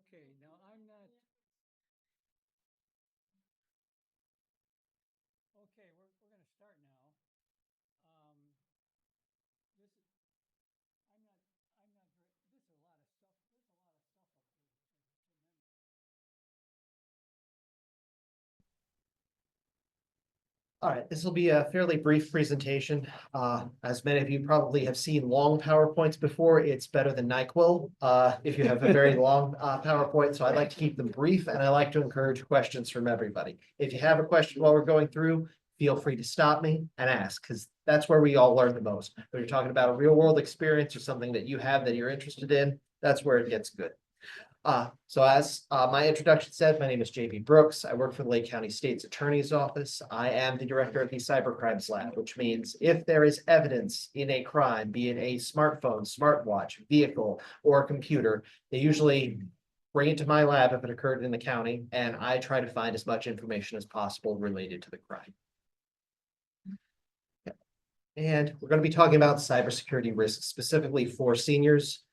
Okay, now I'm not, okay, we're gonna start now. Um, this is, I'm not, I'm not very, this is a lot of stuff, there's a lot of stuff up here. All right, this will be a fairly brief presentation. As many of you probably have seen long PowerPoints before, it's better than NyQuil if you have a very long PowerPoint. So I'd like to keep them brief and I like to encourage questions from everybody. If you have a question while we're going through, feel free to stop me and ask, because that's where we all learn the most. When you're talking about a real world experience or something that you have that you're interested in, that's where it gets good. So as my introduction said, my name is JB Brooks. I work for the Lake County State's Attorney's Office. I am the director of the Cybercrimes Lab, which means if there is evidence in a crime, be it a smartphone, smartwatch, vehicle, or computer, they usually bring it to my lab if it occurred in the county, and I try to find as much information as possible related to the crime. And we're going to be talking about cybersecurity risks specifically for seniors.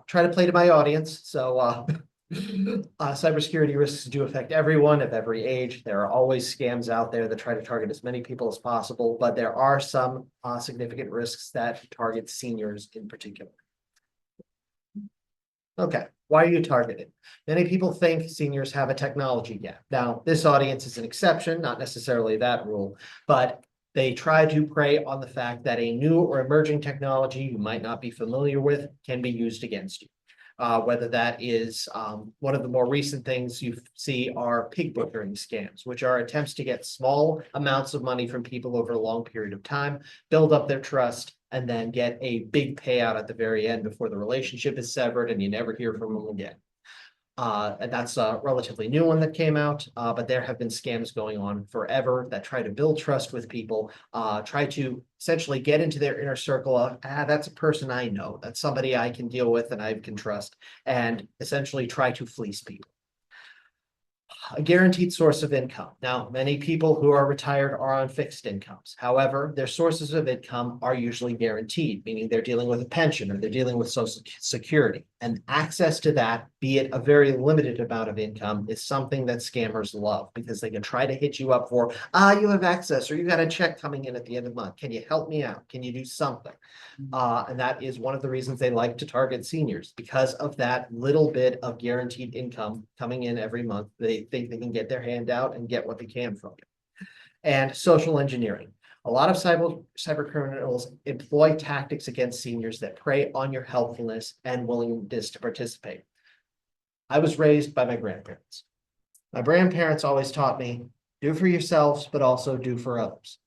Try to play to my audience. So cybersecurity risks do affect everyone of every age. There are always scams out there that try to target as many people as possible, but there are some significant risks that target seniors in particular. Okay, why are you targeted? Many people think seniors have a technology gap. Now, this audience is an exception, not necessarily that rule, but they try to prey on the fact that a new or emerging technology you might not be familiar with can be used against you. Whether that is one of the more recent things you see are pig butchering scams, which are attempts to get small amounts of money from people over a long period of time, build up their trust, and then get a big payout at the very end before the relationship is severed and you never hear from them again. And that's a relatively new one that came out, but there have been scams going on forever that try to build trust with people, try to essentially get into their inner circle of, that's a person I know, that's somebody I can deal with and I can trust, and essentially try to fleece people. A guaranteed source of income. Now, many people who are retired are on fixed incomes. However, their sources of income are usually guaranteed, meaning they're dealing with a pension or they're dealing with Social Security. And access to that, be it a very limited amount of income, is something that scammers love because they can try to hit you up for, you have access or you got a check coming in at the end of the month. Can you help me out? Can you do something? And that is one of the reasons they like to target seniors because of that little bit of guaranteed income coming in every month. They think they can get their hand out and get what they can from you. And social engineering. A lot of cyber criminals employ tactics against seniors that prey on your helpfulness and willingness to participate. I was raised by my grandparents. My grandparents always taught me, do for yourselves, but also do for others.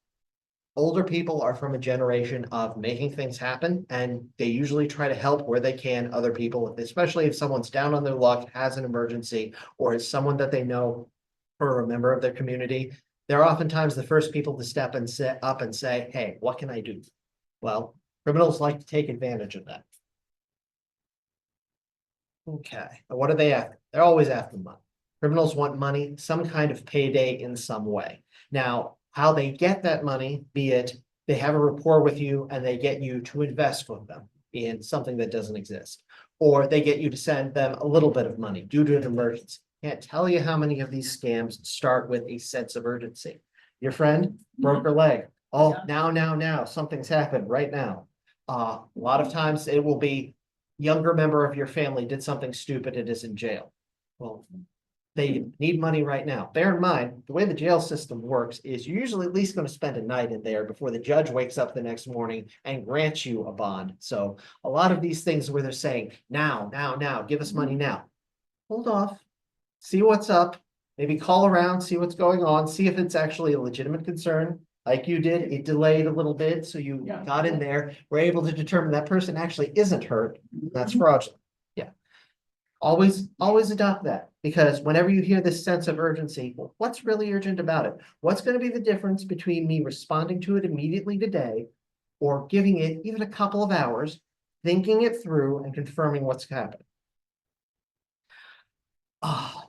Older people are from a generation of making things happen, and they usually try to help where they can other people, especially if someone's down on their luck, has an emergency, or is someone that they know or a member of their community. They're oftentimes the first people to step and sit up and say, hey, what can I do? Well, criminals like to take advantage of that. Okay, and what are they after? They're always after money. Criminals want money, some kind of payday in some way. Now, how they get that money, be it they have a rapport with you and they get you to invest with them in something that doesn't exist, or they get you to send them a little bit of money due to an emergency. Can't tell you how many of these scams start with a sense of urgency. Your friend broke her leg. Oh, now, something's happened right now. A lot of times it will be younger member of your family did something stupid and is in jail. Well, they need money right now. Bear in mind, the way the jail system works is you're usually at least going to spend a night in there before the judge wakes up the next morning and grants you a bond. So a lot of these things where they're saying, now, give us money now. Hold off, see what's up, maybe call around, see what's going on, see if it's actually a legitimate concern. Like you did, it delayed a little bit, so you got in there, were able to determine that person actually isn't hurt. That's fraudulent. Yeah. Always adopt that, because whenever you hear this sense of urgency, well, what's really urgent about it? What's going to be the difference between me responding to it immediately today or giving it even a couple of hours, thinking it through and confirming what's happening?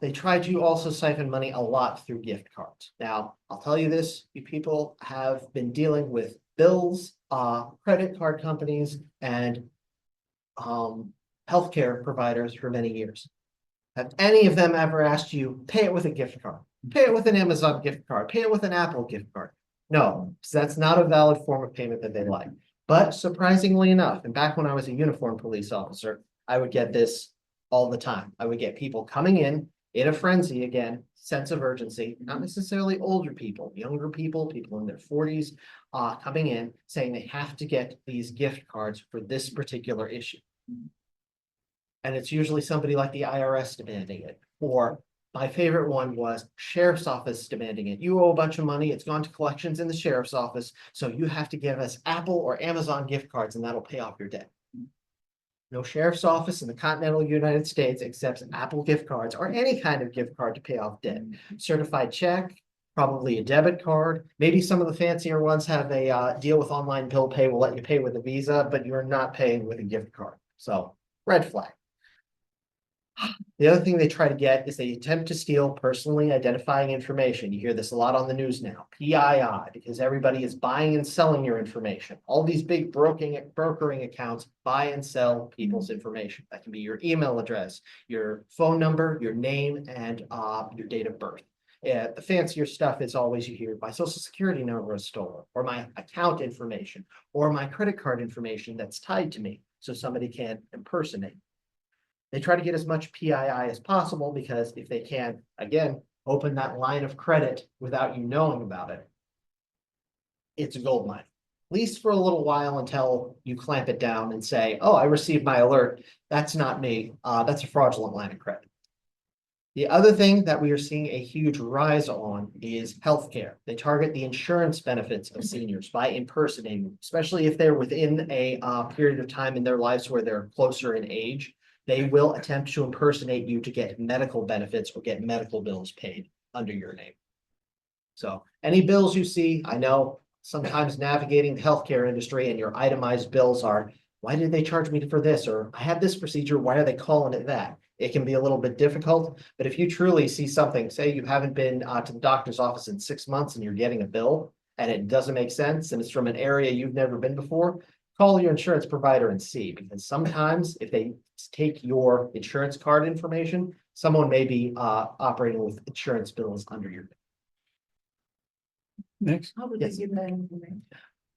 They try to also siphon money a lot through gift cards. Now, I'll tell you this, you people have been dealing with bills, credit card companies, and healthcare providers for many years. Have any of them ever asked you, pay it with a gift card, pay it with an Amazon gift card, pay it with an Apple gift card? No, so that's not a valid form of payment that they like. But surprisingly enough, and back when I was a uniformed police officer, I would get this all the time. I would get people coming in a frenzy again, sense of urgency, not necessarily older people, younger people, people in their 40s, coming in saying they have to get these gift cards for this particular issue. And it's usually somebody like the IRS demanding it, or my favorite one was sheriff's office demanding it. You owe a bunch of money. It's gone to collections in the sheriff's office. So you have to give us Apple or Amazon gift cards and that'll pay off your debt. No sheriff's office in the continental United States accepts Apple gift cards or any kind of gift card to pay off debt. Certified check, probably a debit card. Maybe some of the fancier ones have a deal with online bill pay, will let you pay with a Visa, but you're not paying with a gift card. So red flag. The other thing they try to get is they attempt to steal personally identifying information. You hear this a lot on the news now, PII, because everybody is buying and selling your information. All these big brokering accounts buy and sell people's information. That can be your email address, your phone number, your name, and your date of birth. The fancier stuff is always you hear my social security number was stolen, or my account information, or my credit card information that's tied to me, so somebody can impersonate. They try to get as much PII as possible because if they can, again, open that line of credit without you knowing about it, it's a gold mine. At least for a little while until you clamp it down and say, oh, I received my alert. That's not me. That's a fraudulent line of credit. The other thing that we are seeing a huge rise on is healthcare. They target the insurance benefits of seniors by impersonating, especially if they're within a period of time in their lives where they're closer in age. They will attempt to impersonate you to get medical benefits or get medical bills paid under your name. So any bills you see, I know sometimes navigating the healthcare industry and your itemized bills are, why did they charge me for this? Or I had this procedure, why are they calling it that? It can be a little bit difficult, but if you truly see something, say you haven't been to the doctor's office in 6 months and you're getting a bill and it doesn't make sense and it's from an area you've never been before, call your insurance provider and see, because sometimes if they take your insurance card information, someone may be operating with insurance bills under your. Next. How would Yes. they get that information?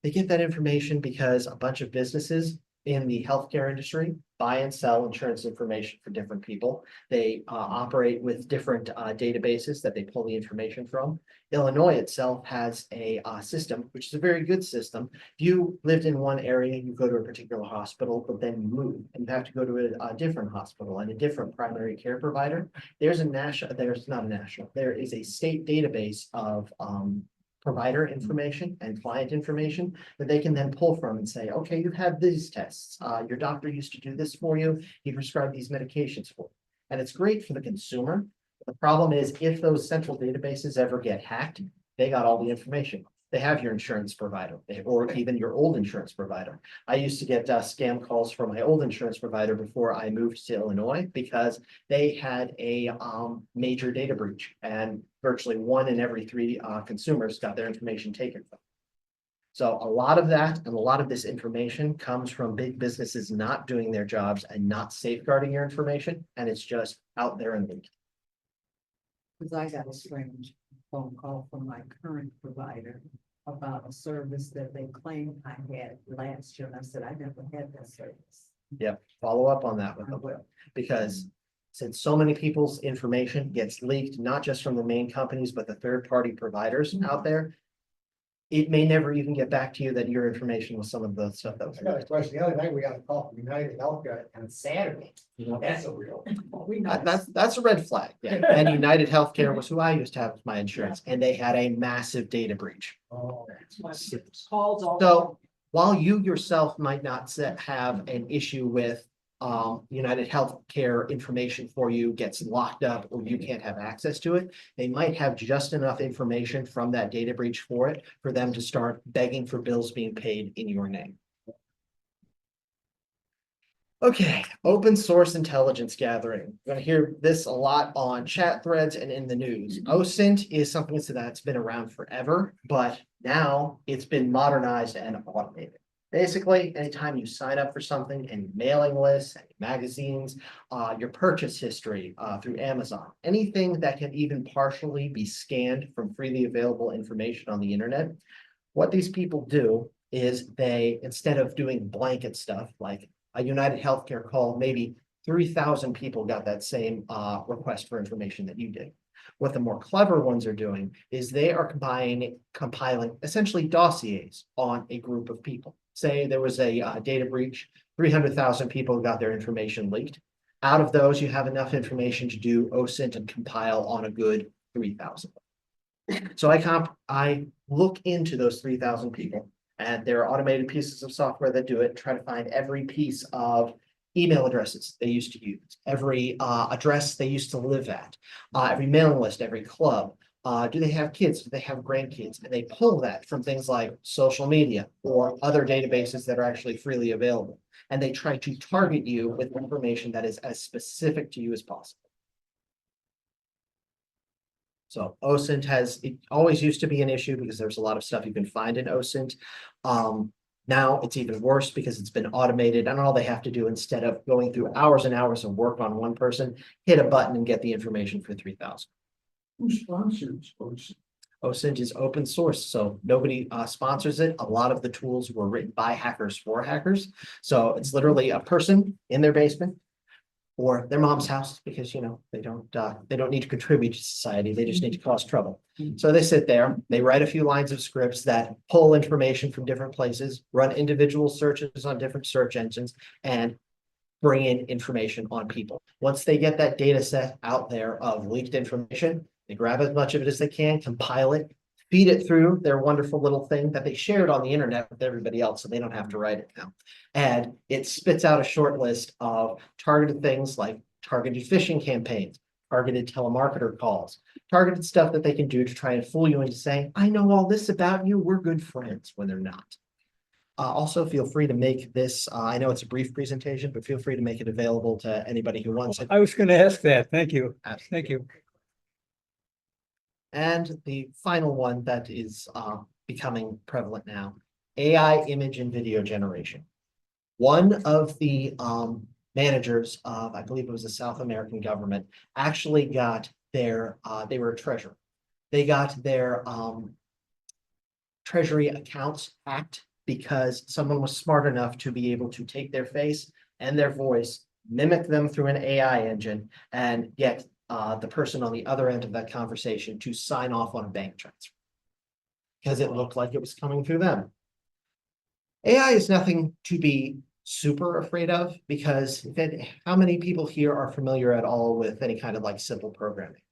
They get that information because a bunch of businesses in the healthcare industry buy and sell insurance information for different people. They operate with different databases that they pull the information from. Illinois itself has a system, which is a very good system. If you lived in one area, you go to a particular hospital, but then you move and you have to go to a different hospital and a different primary care provider. There is a state database of provider information and client information that they can then pull from and say, okay, you've had these tests. Your doctor used to do this for you. He prescribed these medications for you. And it's great for the consumer. The problem is if those central databases ever get hacked, they got all the information. They have your insurance provider or even your old insurance provider. I used to get scam calls from my old insurance provider before I moved to Illinois because they had a major data breach and virtually 1 in every 3 consumers got their information taken from them. So a lot of that and a lot of this information comes from big businesses not doing their jobs and not safeguarding your information, and it's just out there in the leak. Cause I got a strange phone call from my current provider about a service that they claimed I had last year. And I said, I never had that service. Yep, follow up on that with them, because since so many people's information gets leaked, not just from the main companies, but the third-party providers out there, it may never even get back to you that your information was some of the stuff that was. I got a question. The other night we got a call from United Healthcare on Saturday. Yeah. That's a real. We know. That's a red flag. Yeah. And United Healthcare was who I used to have as my insurance, and they had a massive data breach. Oh, Calls all. So while you yourself might not have an issue with United Healthcare information for you gets locked up or you can't have access to it, they might have just enough information from that data breach for them to start begging for bills being paid in your name. Okay, open source intelligence gathering. We're going to hear this a lot on chat threads and in the news. OSINT is something that's been around forever, but now it's been modernized and automated. Basically, anytime you sign up for something, any mailing lists, any magazines, your purchase history through Amazon, anything that can even partially be scanned from freely available information on the internet. What these people do is they, instead of doing blanket stuff like a United Healthcare call, maybe 3,000 people got that same request for information that you did. What the more clever ones are doing is they are compiling essentially dossiers on a group of people. Say there was a data breach, 300,000 people got their information leaked. Out of those, you have enough information to do OSINT and compile on a good 3,000. So I look into those 3,000 people, and there are automated pieces of software that do it, try to find every piece of email addresses they used to use, every address they used to live at, every mailing list, every club. Do they have kids? Do they have grandkids? And they pull that from things like social media or other databases that are actually freely available. And they try to target you with information that is as specific to you as possible. So OSINT it always used to be an issue because there's a lot of stuff you can find in OSINT. Now it's even worse because it's been automated, and all they have to do, instead of going through hours and hours of work on one person, hit a button and get the information for 3,000. Who sponsors OSINT? OSINT is open source, so nobody sponsors it. A lot of the tools were written by hackers for hackers. So it's literally a person in their basement or their mom's house, because they don't need to contribute to society. They just need to cause trouble. So they sit there, they write a few lines of scripts that pull information from different places, run individual searches on different search engines, and bring in information on people. Once they get that data set out there of leaked information, they grab as much of it as they can, compile it, feed it through their wonderful little thing that they shared on the internet with everybody else, so they don't have to write it now. And it spits out a short list of targeted things like targeted phishing campaigns, targeted telemarketer calls, targeted stuff that they can do to try and fool you into saying, I know all this about you, we're good friends, when they're not. Also, feel free to make this, I know it's a brief presentation, but feel free to make it available to anybody who wants it. I was going to ask that. Thank you. Absolutely. Thank you. And the final one that is becoming prevalent now, AI image and video generation. One of the managers of, I believe it was the South American government, actually got their, they were a treasurer. They got their treasury accounts hacked because someone was smart enough to be able to take their face and their voice, mimic them through an AI engine, and get the person on the other end of that conversation to sign off on a bank transfer because it looked like it was coming through them. AI is nothing to be super afraid of, because how many people here are familiar at all with any kind of like simple programming?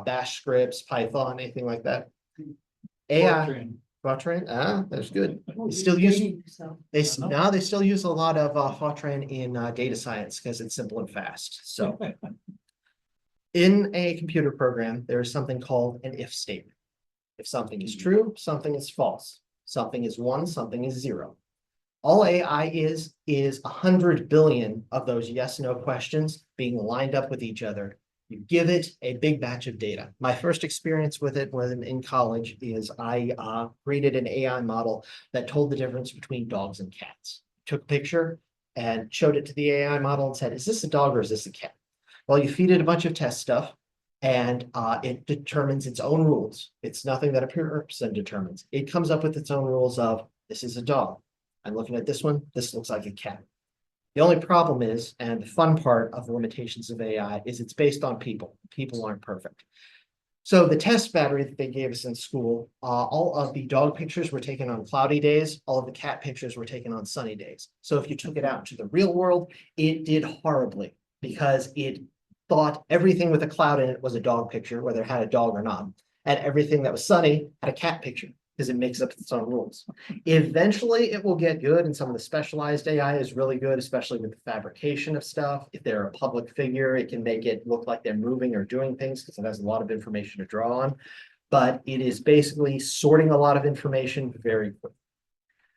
Bash scripts, Python, anything like that? AI, Fortran, that's good. They still use, they still use a lot of Fortran in data science because it's simple and fast. So in a computer program, there is something called an if statement. If something is true, something is false. Something is 1, something is 0. All AI is 100 billion of those yes/no questions being lined up with each other. You give it a big batch of data. My first experience with it when in college is I created an AI model that told the difference between dogs and cats. Took a picture and showed it to the AI model and said, is this a dog or is this a cat? Well, you feed it a bunch of test stuff and it determines its own rules. It's nothing that a person determines. It comes up with its own rules of, this is a dog. I'm looking at this one, this looks like a cat. The only problem is, and the fun part of the limitations of AI, is it's based on people. People aren't perfect. So the test battery that they gave us in school, all of the dog pictures were taken on cloudy days, all of the cat pictures were taken on sunny days. So if you took it out to the real world, it did horribly because it thought everything with a cloud in it was a dog picture, whether it had a dog or not. And everything that was sunny had a cat picture, because it makes up its own rules. Eventually, it will get good, and some of the specialized AI is really good, especially with the fabrication of stuff. If they're a public figure, it can make it look like they're moving or doing things because it has a lot of information to draw on. But it is basically sorting a lot of information very quickly.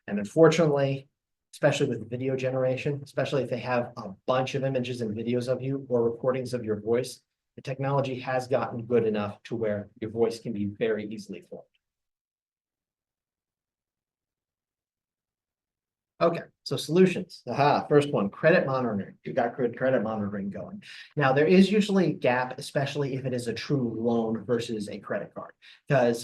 And unfortunately, especially with video generation, especially if they have a bunch of images and videos of you or recordings of your voice, the technology has gotten good enough to where your voice can be very easily formed. Okay, so solutions. Aha, first one, credit monitoring. You got good credit monitoring going. Now, there is usually a gap, especially if it is a true loan versus a credit card. Because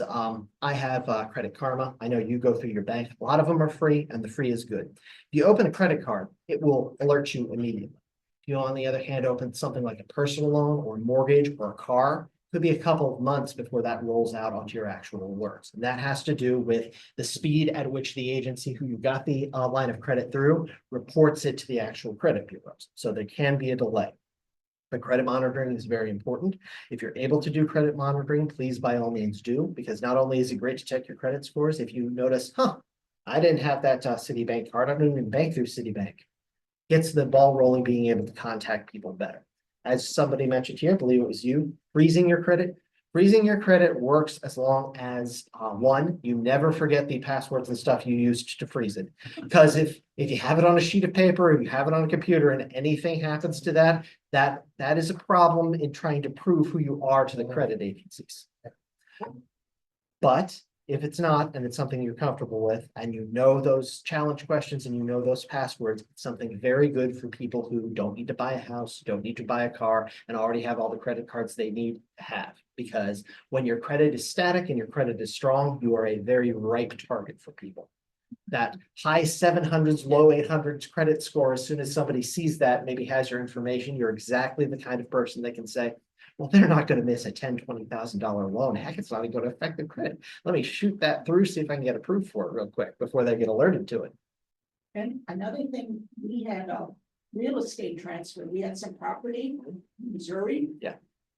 I have Credit Karma. I know you go through your bank. A lot of them are free and the free is good. If you open a credit card, it will alert you immediately. If you, on the other hand, open something like a personal loan or mortgage or a car, could be a couple of months before that rolls out onto your actual works. And that has to do with the speed at which the agency who you got the line of credit through reports it to the actual credit bureaus. So there can be a delay. But credit monitoring is very important. If you're able to do credit monitoring, please by all means do, because not only is it great to check your credit scores, if you notice, I didn't have that Citibank card, I don't even bank through Citibank. Gets the ball rolling, being able to contact people better. As somebody mentioned here, I believe it was you, freezing your credit. Freezing your credit works as long as, one, you never forget the passwords and stuff you used to freeze it. Because if you have it on a sheet of paper, or you have it on a computer and anything happens to that is a problem in trying to prove who you are to the credit agencies. But if it's not, and it's something you're comfortable with, and you know those challenge questions and you know those passwords, it's something very good for people who don't need to buy a house, don't need to buy a car, and already have all the credit cards they need to have. Because when your credit is static and your credit is strong, you are a very ripe target for people. That high 700s, low 800s credit score, as soon as somebody sees that, maybe has your information, you're exactly the kind of person that can say, well, they're not going to miss a $10,000, $20,000 loan. Heck, it's not even going to affect their credit. Let me shoot that through, see if I can get approved for it real quick before they get alerted to it. And another thing, we had a real estate transfer. We had some property in Missouri. Yeah.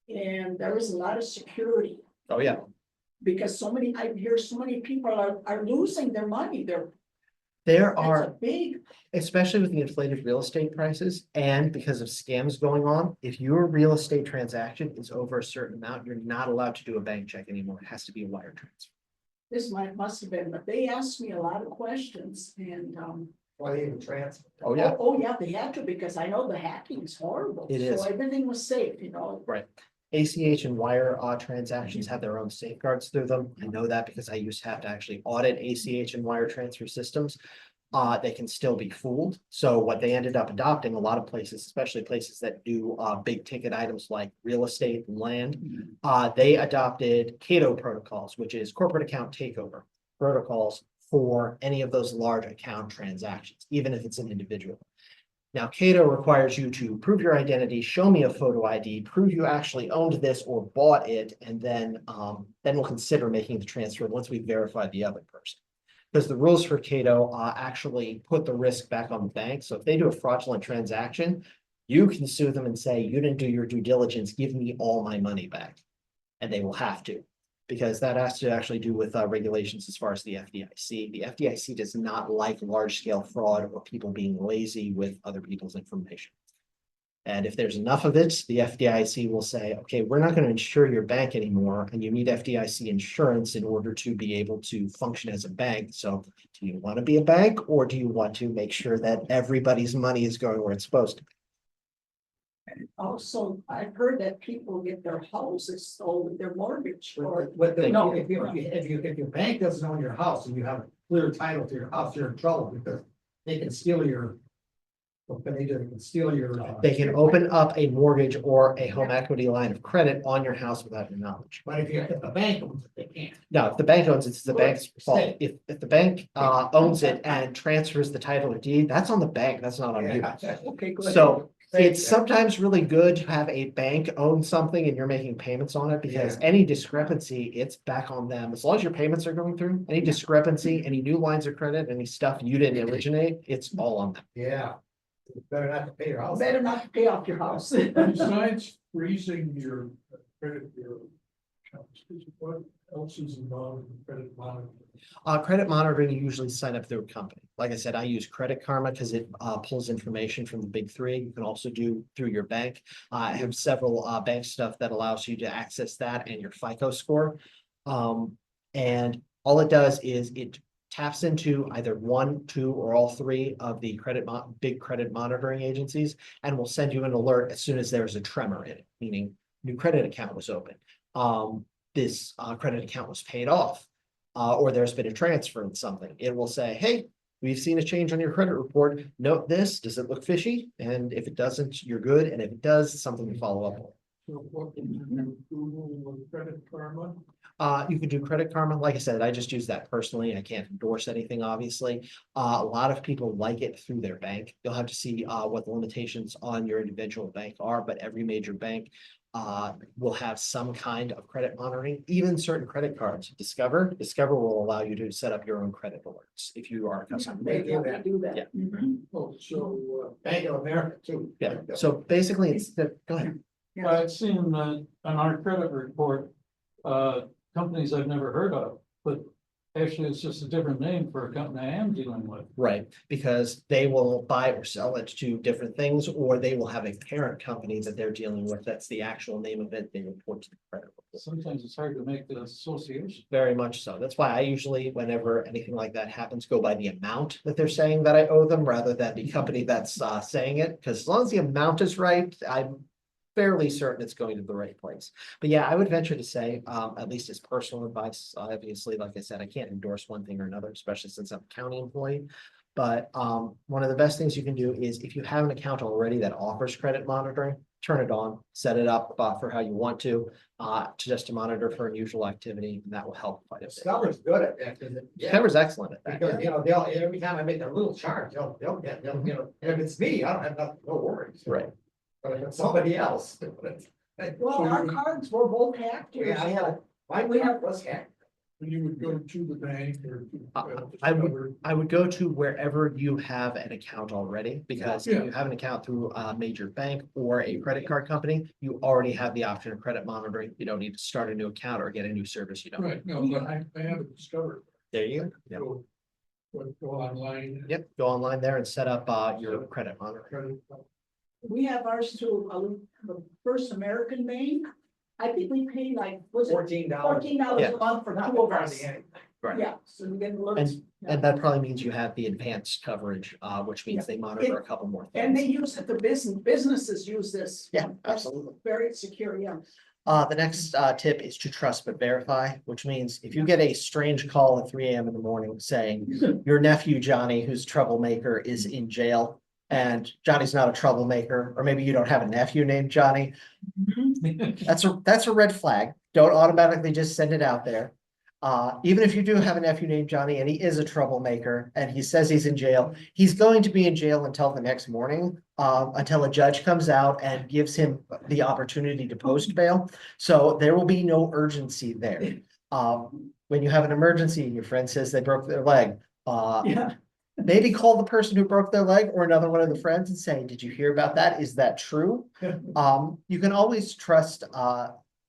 And there was a lot of security Oh, yeah. because I hear so many people are losing their money. There That's a are, big, especially with the inflated real estate prices and because of scams going on, if your real estate transaction is over a certain amount, you're not allowed to do a bank check anymore. It has to be a wire transfer. this must have been, but they asked me a lot of questions and, Why they even transfer? Oh, yeah. Oh, yeah, they had to because I know the hacking is horrible. It is. So everything was safe, you know. Right. ACH and wire transactions have their own safeguards through them. I know that because I used to have to actually audit ACH and wire transfer systems. They can still be fooled. So what they ended up adopting, a lot of places, especially places that do big ticket items like real estate, land, they adopted CATO protocols, which is corporate account takeover protocols for any of those large account transactions, even if it's an individual. Now, CATO requires you to prove your identity, show me a photo ID, prove you actually owned this or bought it, and then we'll consider making the transfer once we've verified the other person. Because the rules for CATO actually put the risk back on the bank. So if they do a fraudulent transaction, you can sue them and say, you didn't do your due diligence, give me all my money back. And they will have to, because that has to actually do with regulations as far as the FDIC. The FDIC does not like large-scale fraud or people being lazy with other people's information. And if there's enough of it, the FDIC will say, okay, we're not going to insure your bank anymore, and you need FDIC insurance in order to be able to function as a bank. So do you want to be a bank, or do you want to make sure that everybody's money is going where it's supposed to be? Also, I've heard that people get their houses stolen, their mortgage or. No, if your bank doesn't own your house and you have a clear title to your house, you're in trouble because they can steal your. What can they do? They can steal your. They can open up a mortgage or a home equity line of credit on your house without your knowledge. But if the bank owns it, they can't. No, if the bank owns it, it's the bank's fault. State. If the bank owns it and transfers the title or deed, that's on the bank, that's not on you. Okay, good. So it's sometimes really good to have a bank own something and you're making payments on it, because any discrepancy, it's back on them. As long as your payments are going through, any discrepancy, any new lines of credit, any stuff you didn't originate, it's all on them. Yeah. You better not to pay your house. Better not pay off your house. Besides freezing your credit bureau accounts, what else is involved in credit monitoring? Credit monitoring, you usually sign up through a company. Like I said, I use Credit Karma because it pulls information from the big three. You can also do through your bank. I have several bank stuff that allows you to access that and your FICO score. And all it does is it taps into either one, two, or all three of the big credit monitoring agencies, and will send you an alert as soon as there's a tremor in it, meaning new credit account was opened. This credit account was paid off, or there's been a transfer in something. It will say, hey, we've seen a change on your credit report. Note this, does it look fishy? And if it doesn't, you're good. And if it does, something to follow up on. So what can you do, Google or Credit Karma? You could do Credit Karma. Like I said, I just use that personally. I can't endorse anything, obviously. A lot of people like it through their bank. You'll have to see what the limitations on your individual bank are, but every major bank will have some kind of credit monitoring, even certain credit cards. Discover will allow you to set up your own credit alerts if you are a customer. They do that. Yeah. Mhm. Oh, so, Bank of America too. Yeah, so basically it's the, go ahead. I've seen on our credit report, companies I've never heard of, but actually it's just a different name for a company I am dealing with. Right, because they will buy or sell it to different things, or they will have a parent company that they're dealing with. That's the actual name of it. They report to the credit report. Sometimes it's hard to make the association. Very much so. That's why I usually, whenever anything like that happens, go by the amount that they're saying that I owe them rather than the company that's saying it. Because as long as the amount is right, I'm fairly certain it's going to the right place. But yeah, I would venture to say, at least as personal advice, obviously, like I said, I can't endorse one thing or another, especially since I'm a county employee. But one of the best things you can do is if you have an account already that offers credit monitoring, turn it on, set it up for how you want to just to monitor for unusual activity, and that will help quite a bit. Discover's good at that, because Discover's excellent at that. because, you know, every time I make a little charge, they'll get, you know, and if it's me, I don't have no worries. Right. But if it's somebody else. Well, our cards were both hacked. Yeah, I had, my, we have, was hacked. When you would go to the bank or. I would go to wherever you have an account already, because if Yeah. you have an account through a major bank or a credit card company, you already have the option of credit monitoring. You don't need to start a new account or get a new service. You don't. Right, no, but I haven't discovered. There you go. Yep. Go online. Yep, go online there and set up your credit monitoring. Credit. We have ours through the First American Bank. I think we pay like, was it $14. $14 Yeah. a month for Not two of us? hardly anything. Right. Yeah, so we get alerts. And that probably means you have the advanced coverage, which means they monitor a couple more And they things. use it, the businesses use this. Yeah, That's absolutely. Very secure, yeah. The next tip is to trust but verify, which means if you get a strange call at 3 a.m. in the morning saying your nephew Johnny, who's a troublemaker, is in jail, and Johnny's not a troublemaker, or maybe you don't have a nephew named Johnny, that's a red flag. Don't automatically just send it out there. Even if you do have a nephew named Johnny and he is a troublemaker and he says he's in jail, he's going to be in jail until the next morning, until a judge comes out and gives him the opportunity to post bail. So there will be no urgency there. When you have an emergency and your friend says they broke their leg, Yeah. maybe call the person who broke their leg or another one of the friends and say, did you hear about that? Is that true? You can always trust,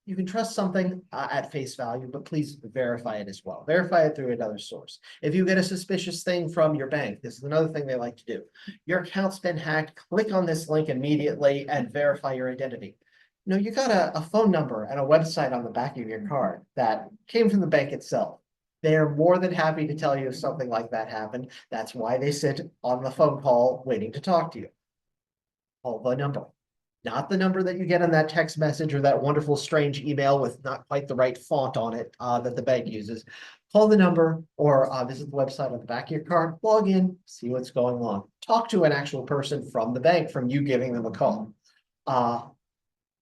you can trust something at face value, but please verify it as well. Verify it through another source. If you get a suspicious thing from your bank, this is another thing they like to do. Your account's been hacked, click on this link immediately and verify your identity. No, you got a phone number and a website on the back of your card that came from the bank itself. They are more than happy to tell you if something like that happened. That's why they sit on the phone call waiting to talk to you. Call the number, not the number that you get on that text message or that wonderful strange email with not quite the right font on it that the bank uses. Call the number or visit the website on the back of your card, log in, see what's going on. Talk to an actual person from the bank, from you giving them a call.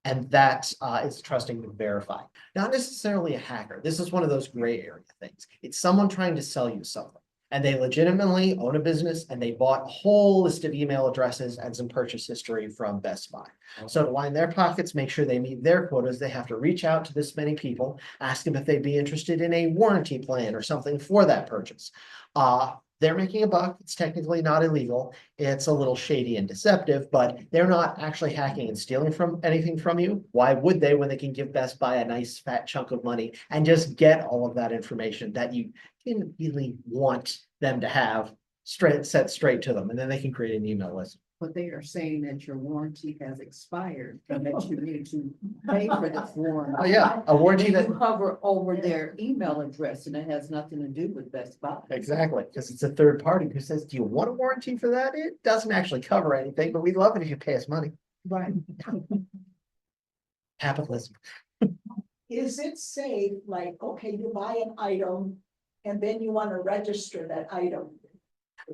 And that is trusting to verify. Not necessarily a hacker. This is one of those gray area things. It's someone trying to sell you something. And they legitimately own a business and they bought a whole list of email addresses and some purchase history from Best Buy. So to line their pockets, make sure they meet their quotas, they have to reach out to this many people, ask them if they'd be interested in a warranty plan or something for that purchase. They're making a buck. It's technically not illegal. It's a little shady and deceptive, but they're not actually hacking and stealing from anything from you. Why would they when they can give Best Buy a nice fat chunk of money and just get all of that information that you didn't really want them to have set straight to them, and then they can create an email list. But they are saying that your warranty has expired and that you need to pay for this warranty. Oh, yeah, a warranty that. You cover over their email address and it has nothing to do with Best Buy. Exactly, because it's a third party who says, do you want a warranty for that? It doesn't actually cover anything, but we'd love it if you pay us money. Right. Capitalism. Is it safe, like, okay, you buy an item and then you want to register that item?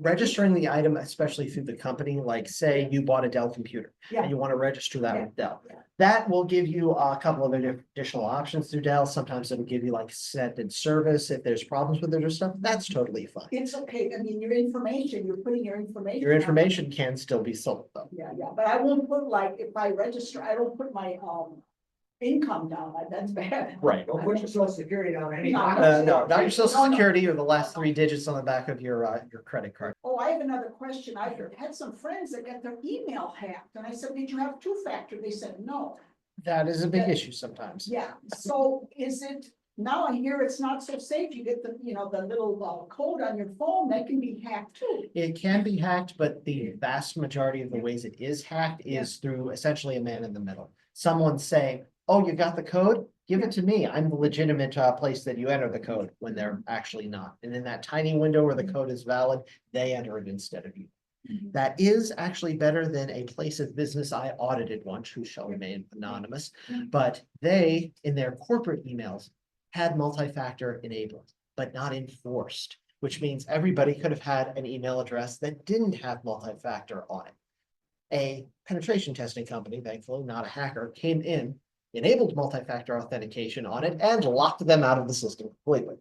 registering the item, especially through the company, like say you bought a Dell computer. Yeah. And you want to register that Yeah. with Dell. Yeah. That will give you a couple of additional options through Dell. Sometimes it'll give you like extended service if there's problems with it or stuff. That's totally fine. It's okay, I mean, your information, you're putting your information. Your out. information can still be sold though. Yeah, but I won't put like, if I register, I don't put my, income down, like, that's bad. Right. Don't put your social security on any. No. No, not your social No, no. security or the last three digits on the back of your credit card. Oh, I have another question. I had some friends that got their email hacked, and I said, did you have two-factor? They said, no. That is a big Yeah. issue sometimes. Yeah, so is it, now I hear it's not so safe. You get the, the little code on your phone, that can be hacked too. It can be hacked, but the vast majority of the ways it is hacked is through essentially a man in the middle. Someone saying, oh, you got the code? Give it to me. I'm the legitimate place that you enter the code when they're actually not. And in that tiny window where the code is valid, they enter it instead of you. That is actually better than a place of business I audited once, who shall remain anonymous. But they, in their corporate emails, had multi-factor enabled, but not enforced, which means everybody could have had an email address that didn't have multi-factor on it. A penetration testing company, thankfully not a hacker, came in, enabled multi-factor authentication on it, and locked them out of the system completely.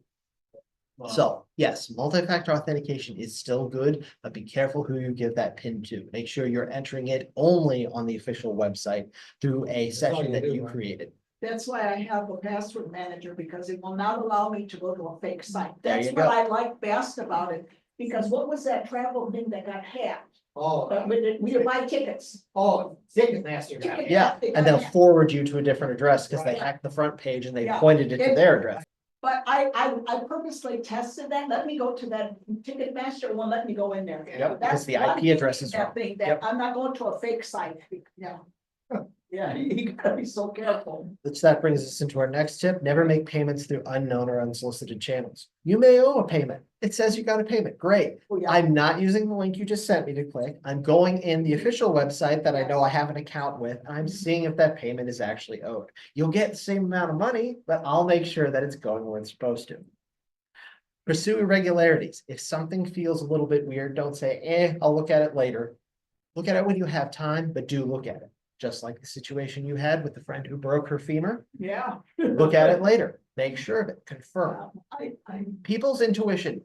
Wow. So, yes, multi-factor authentication is still good, but be careful who you give that PIN to. Make sure you're entering it only on the official website through a That's all session you that do, you right? created. That's why I have a password manager, because it will not allow me to go to a fake site. There That's you what go. I like best about it, because what was that travel thing that got hacked? Oh, We buy tickets. Ticketmaster got it. Yeah, They and got they'll hacked. forward you to a different address because they Right. hacked the front page and they Yeah. pointed it to And- their address. But I purposely tested that, let me go to that Ticketmaster, it won't let me go in there. Yep, because That's the one IP thing address is that wrong. thing, Yep. that I'm not going to a fake site, yeah. Yeah, you gotta be so careful. Which that brings us into our next tip. Never make payments through unknown or unsolicited channels. You may owe a payment. It says you got a payment. Great. Oh, yeah. I'm not using the link you just sent me to click. I'm going in the official website that I know I have an account with. And I'm seeing if that payment is actually owed. You'll get the same amount of money, but I'll make sure that it's going where it's supposed to. Pursue irregularities. If something feels a little bit weird, don't say, I'll look at it later. Look at it when you have time, but do look at it. Just like the situation you had with the friend who broke her femur. Yeah. Look at it later. Make sure of it. Confirm. I, People's intuition.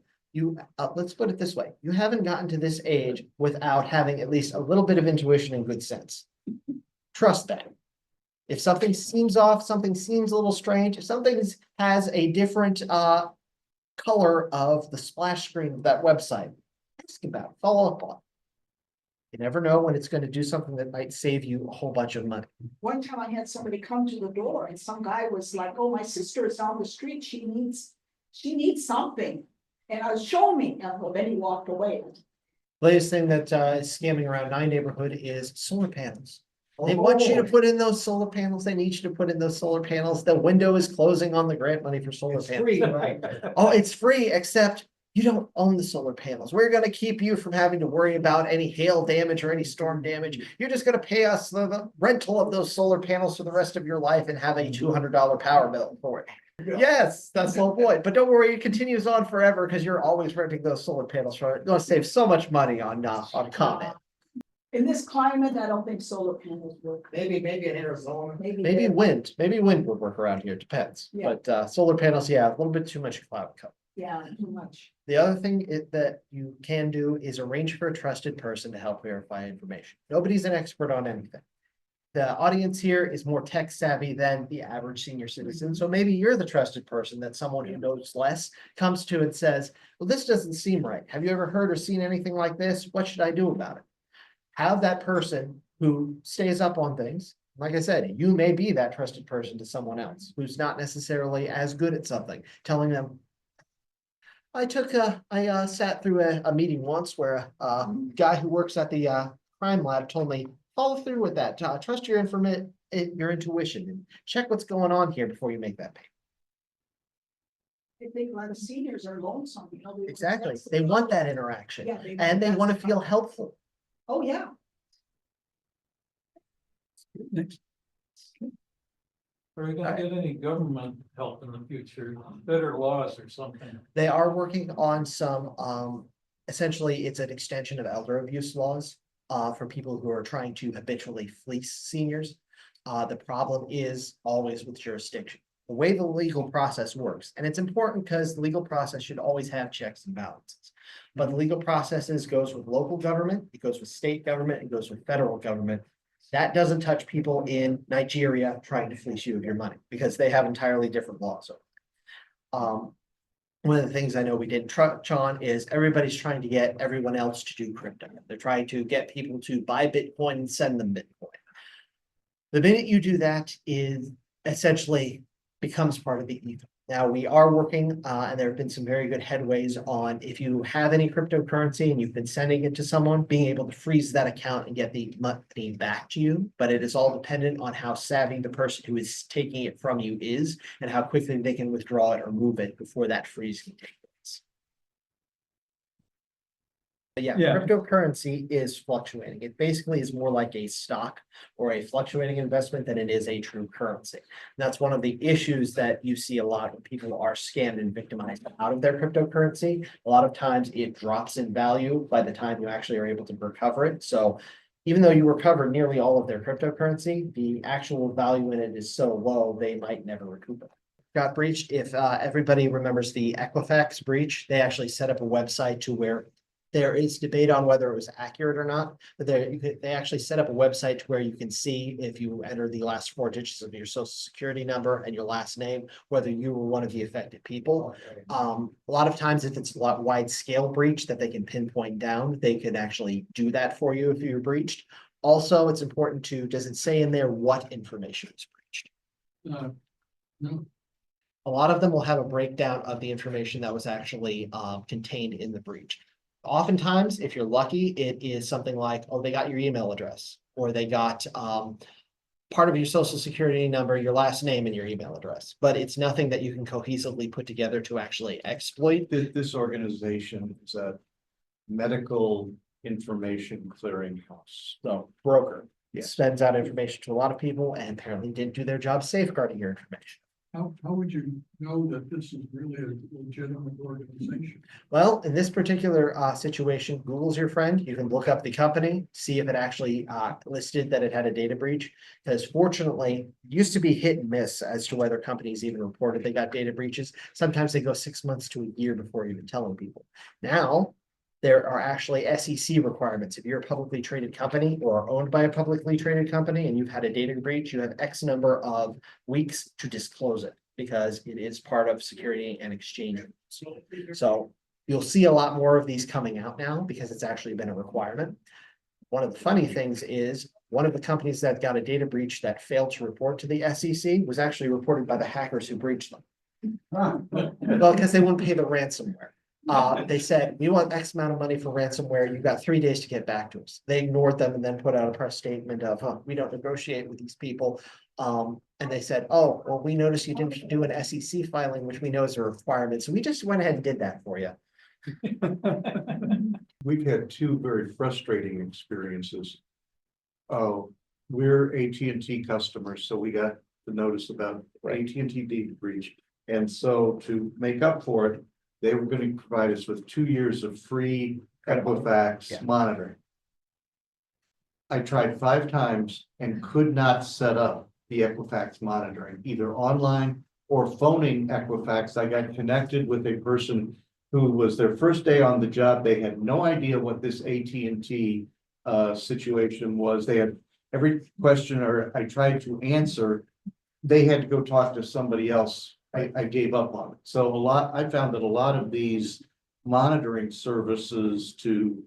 Let's put it this way. You haven't gotten to this age without having at least a little bit of intuition and good sense. Trust that. If something seems off, something seems a little strange, if something has a different color of the splash screen of that website, ask about it, follow up on it. You never know when it's going to do something that might save you a whole bunch of money. one time I had somebody come to the door and some guy was like, oh, my sister is down the street, she needs something. And I was show me, and well, then he walked away. Latest thing that is scamming around my neighborhood is solar panels. They want you to put in those solar panels. They need you to put in those solar panels. The window is closing on the grant money for solar It's panels. free, right? Oh, it's free, except you don't own the solar panels. We're gonna keep you from having to worry about any hail damage or any storm damage. You're just gonna pay us the rental of those solar panels for the rest of your life and have a $200 power bill for it. Yes, that's the whole point. But don't worry, it continues on forever because you're always renting those solar panels from it. You're gonna save so much money on comment. In this climate, I don't think solar panels work. Maybe in Arizona. Maybe there. wind would work around here, depends. Yeah. But solar panels, yeah, a little bit too much cloud cover. Yeah, too much. The other thing that you can do is arrange for a trusted person to help verify information. Nobody's an expert on anything. The audience here is more tech savvy than the average senior citizen. So maybe you're the trusted person that someone who knows less comes to and says, well, this doesn't seem right. Have you ever heard or seen anything like this? What should I do about it? Have that person who stays up on things. Like I said, you may be that trusted person to someone else who's not necessarily as good at something, telling them, I sat through a meeting once where a guy who works at the crime lab told me, follow through with that. Trust your your intuition and check what's going on here before you make that payment. I think a lot of seniors are lonesome. Exactly. That's the They want that problem. interaction Yeah, and they that's want the to feel problem. helpful. Oh, yeah. Next. Are we gonna get any government help in the future, better laws or something? They are working on some essentially, it's an extension of elder abuse laws for people who are trying to habitually fleece seniors. The problem is always with jurisdiction. The way the legal process works, and it's important because the legal process should always have checks and balances. But the legal processes goes with local government, it goes with state government, it goes with federal government. That doesn't touch people in Nigeria trying to fleece you of your money because they have entirely different laws. One of the things I know we didn't touch on is everybody's trying to get everyone else to do crypto. They're trying to get people to buy Bitcoin and send them Bitcoin. The minute you do that is essentially becomes part of the ether. Now we are working, and there have been some very good headways on if you have any cryptocurrency and you've been sending it to someone, being able to freeze that account and get the money back to you. But it is all dependent on how savvy the person who is taking it from you is and how quickly they can withdraw it or move it before that freeze can take place. But yeah, Yeah. cryptocurrency is fluctuating. It basically is more like a stock or a fluctuating investment than it is a true currency. That's one of the issues that you see a lot when people are scammed and victimized out of their cryptocurrency. A lot of times it drops in value by the time you actually are able to recover it. So even though you recover nearly all of their cryptocurrency, the actual value in it is so low, they might never recoup it. Got breached. If everybody remembers the Equifax breach, they actually set up a website to where there is debate on whether it was accurate or not, but they actually set up a website to where you can see if you enter the last 4 digits of your social security number and your last name, whether you were one of the affected people. A lot of times, if it's a lot wide scale breach that they can pinpoint down, they can actually do that for you if you're breached. Also, it's important to, does it say in there what information is breached? No. A lot of them will have a breakdown of the information that was actually contained in the breach. Oftentimes, if you're lucky, it is something like, oh, they got your email address, or they got part of your social security number, your last name and your email address. But it's nothing that you can cohesively put together to actually exploit. This organization is a medical information clearinghouse. So broker Yeah. sends out information to a lot of people and apparently didn't do their job safeguarding your information. How would you know that this is really a legitimate organization? Well, in this particular situation, Google's your friend. You can look up the company, see if it actually listed that it had a data breach. Because fortunately, it used to be hit and miss as to whether companies even reported they got data breaches. Sometimes they go 6 months to a year before even telling people. Now, there are actually SEC requirements. If you're a publicly traded company or are owned by a publicly traded company and you've had a data breach, you have X number of weeks to disclose it because it is part of Security and Exchange. So you'll see a lot more of these coming out now because it's actually been a requirement. One of the funny things is one of the companies that got a data breach that failed to report to the SEC was actually reported by the hackers who breached them. Well, because they wouldn't pay the ransomware. They said, we want X amount of money for ransomware. You've got 3 days to get back to us. They ignored them and then put out a press statement of, we don't negotiate with these people. And they said, oh, well, we noticed you didn't do an SEC filing, which we know is a requirement. So we just went ahead and did that for you. We've had 2 very frustrating experiences. Oh, we're AT&T customers, so we got the notice about AT&T data breach. And so to make up for it, they were going to provide us with 2 years of free Equifax Yeah. monitoring. I tried 5 times and could not set up the Equifax monitoring, either online or phoning Equifax. I got connected with a person who was their first day on the job. They had no idea what this AT&T situation was. They had every question or I tried to answer. They had to go talk to somebody else. I gave up on it. So I found that a lot of these monitoring services to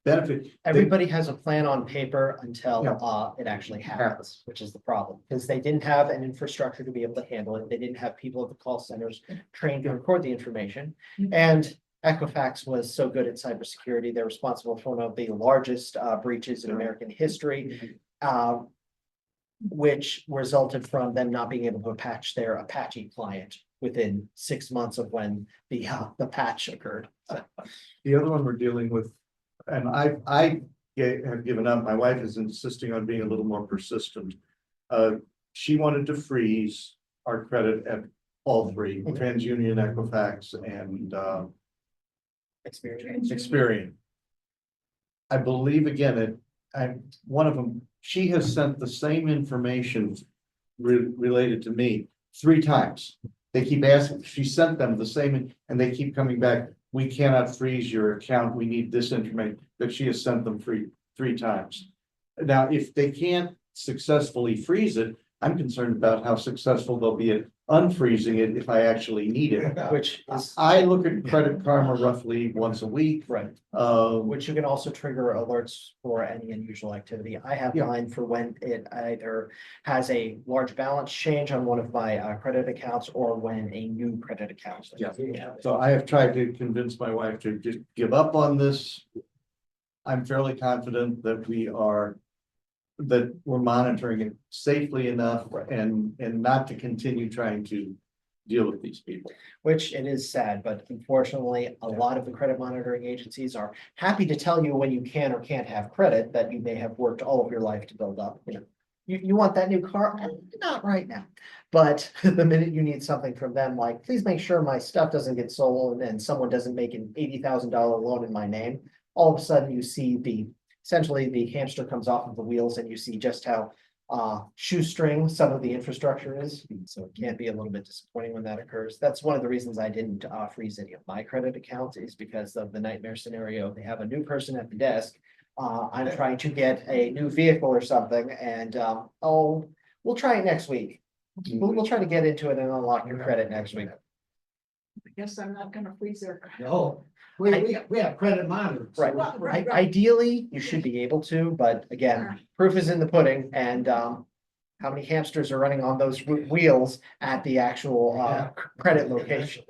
benefit. Everybody has a plan on paper until Yeah. it actually happens, which is the problem. Because they didn't have an infrastructure to be able to handle it. They didn't have people at the call centers trained to record the information. And Equifax was so good at cybersecurity. They're responsible for one of the largest breaches in American history. Which resulted from them not being able to patch their Apache client within 6 months of when the patch occurred. The other one we're dealing with, and I have given up. My wife is insisting on being a little more persistent. She wanted to freeze our credit at all 3, TransUnion, Equifax, Experience. Experian. I believe again, one of them, she has sent the same information related to me 3 times. They keep asking, she sent them the same, and they keep coming back, we cannot freeze your account, we need this information, that she has sent them three times. Now, if they can't successfully freeze it, I'm concerned about how successful they'll be at unfreezing it if I actually need it. Which is, I look at Credit Karma roughly once a week. right, Um, which you can also trigger alerts for any unusual activity. I have Yeah. mine for when it either has a large balance change on one of my credit accounts or when a new credit account. Yeah. So I have tried to convince my wife to just give up on this. I'm fairly confident that we're monitoring it safely enough and not to continue trying to deal with these people. Which it is sad, but unfortunately, a lot of the credit monitoring agencies are happy to tell you when you can or can't have credit that you may have worked all of your life to build up, you know. You want that new car? Not right now. But the minute you need something from them, like, please make sure my stuff doesn't get stolen and someone doesn't make an $80,000 loan in my name. All of a sudden you see essentially the hamster comes off of the wheels and you see just how shoestring some of the infrastructure is. So it can't be a little bit disappointing when that occurs. That's one of the reasons I didn't freeze any of my credit accounts, is because of the nightmare scenario. They have a new person at the desk. I'm trying to get a new vehicle or something, and we'll try it next week. We'll try to get into it and unlock your credit next week. I guess I'm not gonna freeze their. No, we have credit monitors. Right. Right. Ideally, you should be able to, but again, proof is in the pudding, and how many hamsters are running on those wheels at the actual credit location?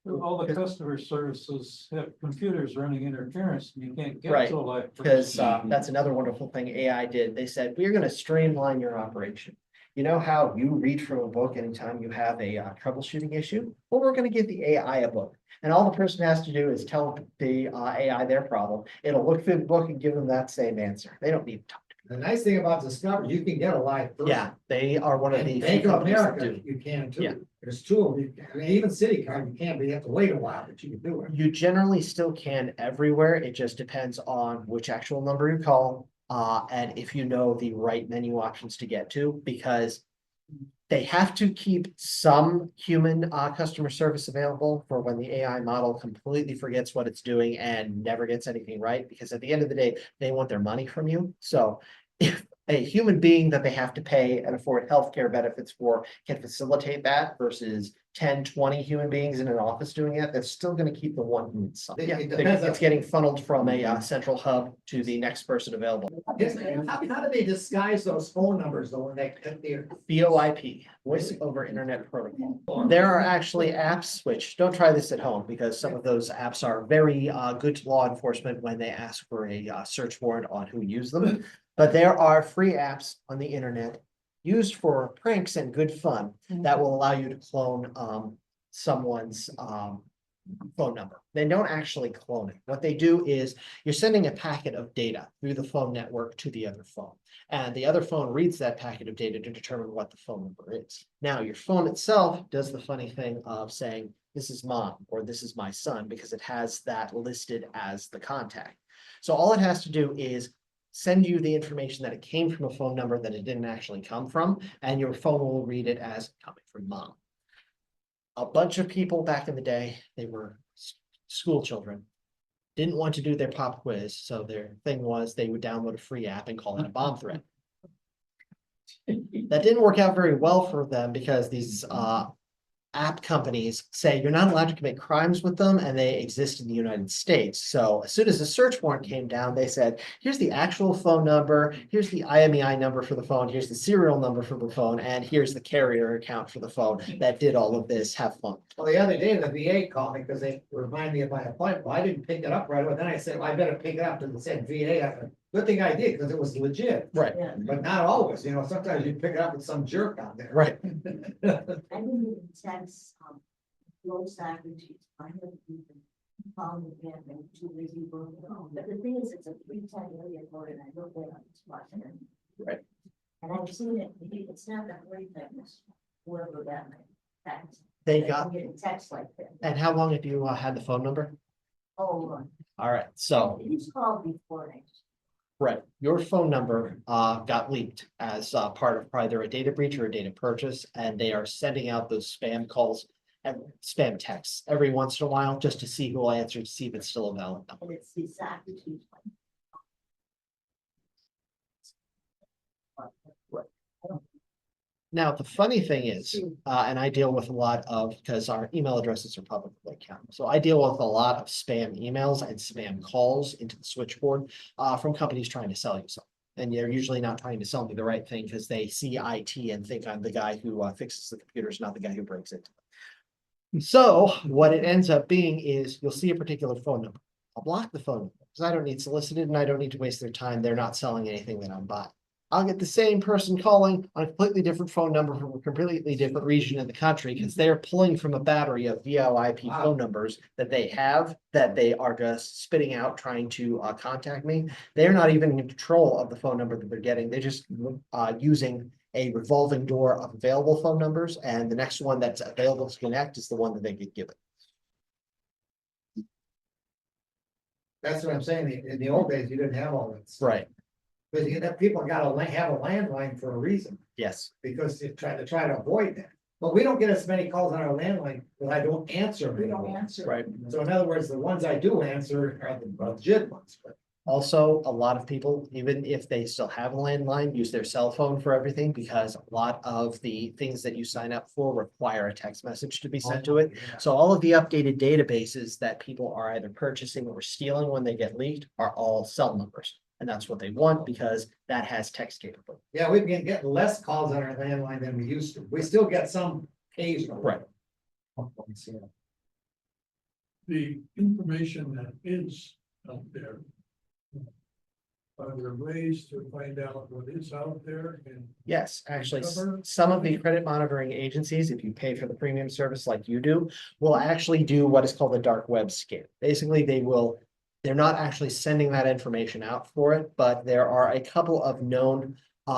All the customer services have computers running interference, and you can't get Right, to a live. Because person. that's another wonderful thing AI did. They said, we're gonna streamline your operation. You know how you read from a book anytime you have a troubleshooting issue? Well, we're gonna give the AI a book. And all the person has to do is tell the AI their problem. It'll look through the book and give them that same answer. They don't need to talk. The nice thing about Discover, you can get a live person. Yeah, they are one of the And few Bank of companies that America, do. you can Yeah. too. There's 2 of them. I mean, even City Card, you can, but you have to wait a while, but you can do it. You generally still can everywhere. It just depends on which actual number you call. And if you know the right menu options to get to, because they have to keep some human customer service available for when the AI model completely forgets what it's doing and never gets anything right, because at the end of the day, they want their money from you. So if a human being that they have to pay and afford healthcare benefits for can facilitate that versus 10, 20 human beings in an office doing it, that's still gonna keep the one who needs something. It Yeah, depends on- it's getting funneled from a central hub to the next person available. How do they disguise those phone numbers though when they? VoIP, Voice over Internet Protocol. There are actually apps, which don't try this at home, because some of those apps are very good to law enforcement when they ask for a search warrant on who used them. But there are free apps on the internet used for pranks and good fun that will allow you to clone someone's phone number. They don't actually clone it. What they do is you're sending a packet of data through the phone network to the other phone. And the other phone reads that packet of data to determine what the phone number is. Now, your phone itself does the funny thing of saying, this is mom, or this is my son, because it has that listed as the contact. So all it has to do is send you the information that it came from a phone number that it didn't actually come from, and your phone will read it as coming from mom. A bunch of people back in the day, they were school children, didn't want to do their pop quiz, so their thing was they would download a free app and call it a bomb threat. That didn't work out very well for them, because these app companies say you're not allowed to commit crimes with them, and they exist in the United States. So as soon as the search warrant came down, they said, here's the actual phone number, here's the IMEI number for the phone, here's the serial number for the phone, and here's the carrier account for the phone that did all of this. Have fun. Well, the other day, the VA called me because they reminded me of my appointment. Well, I didn't pick it up right away. Then I said, well, I better pick it up, because it said VA. I said, good thing I did, because it was legit, Right, but not always, sometimes you pick it up with some jerk out there. right. I didn't even text, Rose Sacramento, I haven't even found it yet, and too busy working on, but the thing is, it's a free tag area code, and I looked at it on this button. Right. And I've seen it, it's not that free thing, it's whoever that text. They I'm got, getting text like that. and how long have you had the phone number? Oh, right. All right, so. He's called before. Right, your phone number got leaked as part of either a data breach or a data purchase, and they are sending out those spam calls and spam texts every once in a while just to see who will answer, to see if it's still a valid number. And it's exactly 220. Now, the funny thing is, and I deal with a lot of, because our email addresses are publicly accountable. So I deal with a lot of spam emails and spam calls into the switchboard from companies trying to sell you something. And they're usually not trying to sell me the right thing because they see IT and think I'm the guy who fixes the computers, not the guy who breaks it. So what it ends up being is you'll see a particular phone number. I'll block the phone number because I don't need solicited and I don't need to waste their time. They're not selling anything that I'm buying. I'll get the same person calling on a completely different phone number from a completely different region of the country because they're pulling from a battery of VoIP phone numbers that they have that they are just spitting out trying to contact me. They're not even in control of the phone number that they're getting. They're just using a revolving door of available phone numbers, and the next one that's available to connect is the one that they get given. That's what I'm saying. In the old days, you didn't have all that. stuff. Right, Because you have people gotta have a landline for a reason, yes. because they try to avoid that. But we don't get as many calls on our landline, because I don't answer them We don't anymore. answer. Right. So in other words, the ones I do answer are the legit ones, but Also, a lot of people, even if they still have a landline, use their cell phone for everything because a lot of the things that you sign up for require a text message to be sent to it. So all of the updated databases that people are either purchasing or stealing when they get leaked are all cell numbers. And that's what they want because that has text capability. yeah, we've been getting less calls on our landline than we used to. We still get some occasional. Right. Yeah. The information that is out there. Are there ways to find out what is out there and Yes, actually, Cover? some of the credit monitoring agencies, if you pay for the premium service like you do, will actually do what is called a dark web scan. Basically, they're not actually sending that information out for it, but there are a couple of known